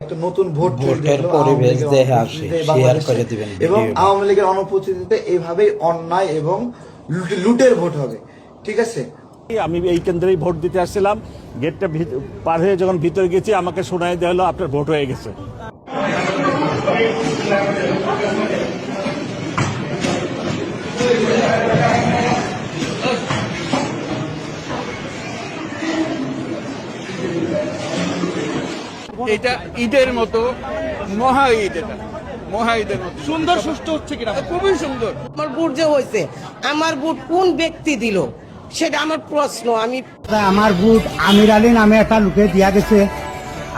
একটা নতুন ভোটের পরিবেশ দেখে আসে, শেয়ার করে দিবেন এবং আওয়ামী লীগের অনুপস্থিতিতে এইভাবেই অন্যায় এবং লুটের ভোট হবে। ঠিক আছে, আমি এই কেন্দ্রেই ভোট দিতে আসছিলাম। গেটটা পার হয়ে যখন ভিতরে গেছি আমাকে শোনাই দেওয়া হলো আপনার ভোট হয়ে গেছে। এটা ঈদের মতো মহা ঈদ, এটা মহা ঈদের মতো সুন্দর সুষ্ঠু হচ্ছে কিনা, খুবই সুন্দর। আমার ভোট যে হয়েছে, আমার ভোট কোন ব্যক্তি দিল সেটা আমার প্রশ্ন। আমার ভোট আমির আলী নামে একটা লোকে দিয়া গেছে,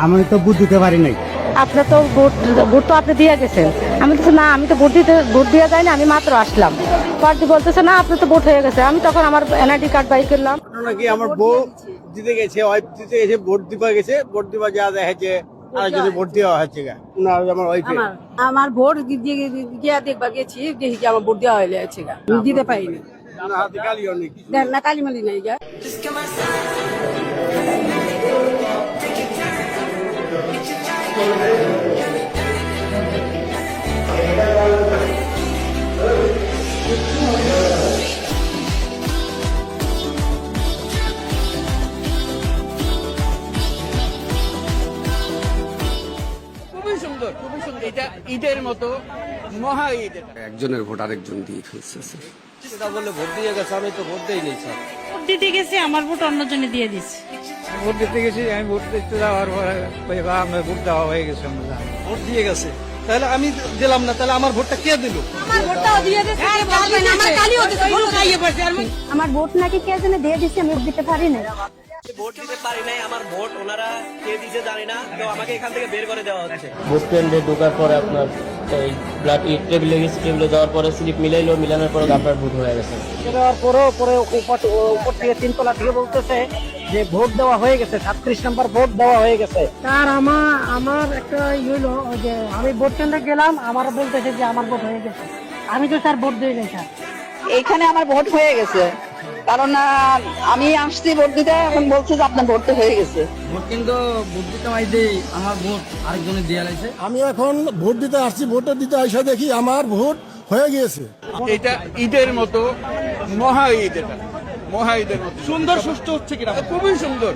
আমি তো ভোট দিতে পারি নাই। আপনার তো ভোট তো আপনি দিয়ে গেছেন। আমি তো না, আমি তো ভোট দেওয়া যায়নি, আমি মাত্র আসলাম। পার্টি বলতেছে না আপনার তো ভোট হয়ে গেছে। আমি তখন আমার এনআইডি কার্ড বাই করলাম। নাকি আমার বউ দিতে গেছে, ওয়াইফ দিতে গেছে, ভোট দিবা গেছে, ভোট দিবা যা দেখেছে আর যদি ভোট দেওয়া হচ্ছে আমার ওয়াইফে আমার ভোট দিয়ে দেখবা গেছি, দেখি আমার ভোট দেওয়া হয়ে গেছে, দিতে পারিনি। হাতে কালিও নেই, না কালিমালি নাই গা। খুবই সুন্দর, খুবই সুন্দর। এটা ঈদের মতো মহা ঈদ। একজনের ভোট আরেকজন দিয়ে ফেলছে। সেটা বললে ভোট দিয়ে গেছে, আমি তো ভোট দেই নাই। স্যার ভোট দিতে গেছি, আমার ভোট অন্যজনে দিয়ে দিচ্ছে। ভোট দিতে গেছি, আমি ভোট দিতে যাওয়ার পরে আমার ভোট দেওয়া হয়ে গেছে। ভোট দিয়ে গেছে, তাহলে আমি দিলাম না, তাহলে আমার ভোটটা কে দিল? আমার ভোট নাকি কে যেন দিয়ে দিচ্ছে, আমি দিতে পারি না। ভোট দিতে পারি নাই, আমার ভোট ওনারা কে দিতে জানি না, তো আমাকে এখান থেকে বের করে দেওয়া হচ্ছে। ভোট কেন্দ্রে ঢোকার পরে আপনার এই ব্লাড টেবিলে গেছে, টেবিলে যাওয়ার পরে স্লিপ মিলাইলো, মিলানোর পরে আপনার ভোট হয়ে গেছে। পরে উপর থেকে 3 তলা থেকে বলতেছে যে ভোট দেওয়া হয়ে গেছে, 37 নম্বর ভোট দেওয়া হয়ে গেছে। তার আমার একটা হইলো যে আমি ভোট কেন্দ্রে গেলাম, আমার বলতেছে যে আমার ভোট হয়ে গেছে। আমি তো স্যার ভোট দিই নাই স্যার। এইখানে আমার ভোট হয়ে গেছে, কারণ আমি আসছি ভোট দিতে, এখন বলছে যে আপনার ভোট হয়ে গেছে। ভোট কিন্তু ভোট দিতে আইতে আমার ভোট আরেকজনে দিয়ে লাইছে। আমি এখন ভোট দিতে আসছি, ভোটে দিতে আইসা দেখি আমার ভোট হয়ে গিয়েছে। এটা ঈদের মতো মহা ঈদ, এটা মহা ঈদের মতো সুন্দর সুষ্ঠু হচ্ছে কিনা, খুবই সুন্দর।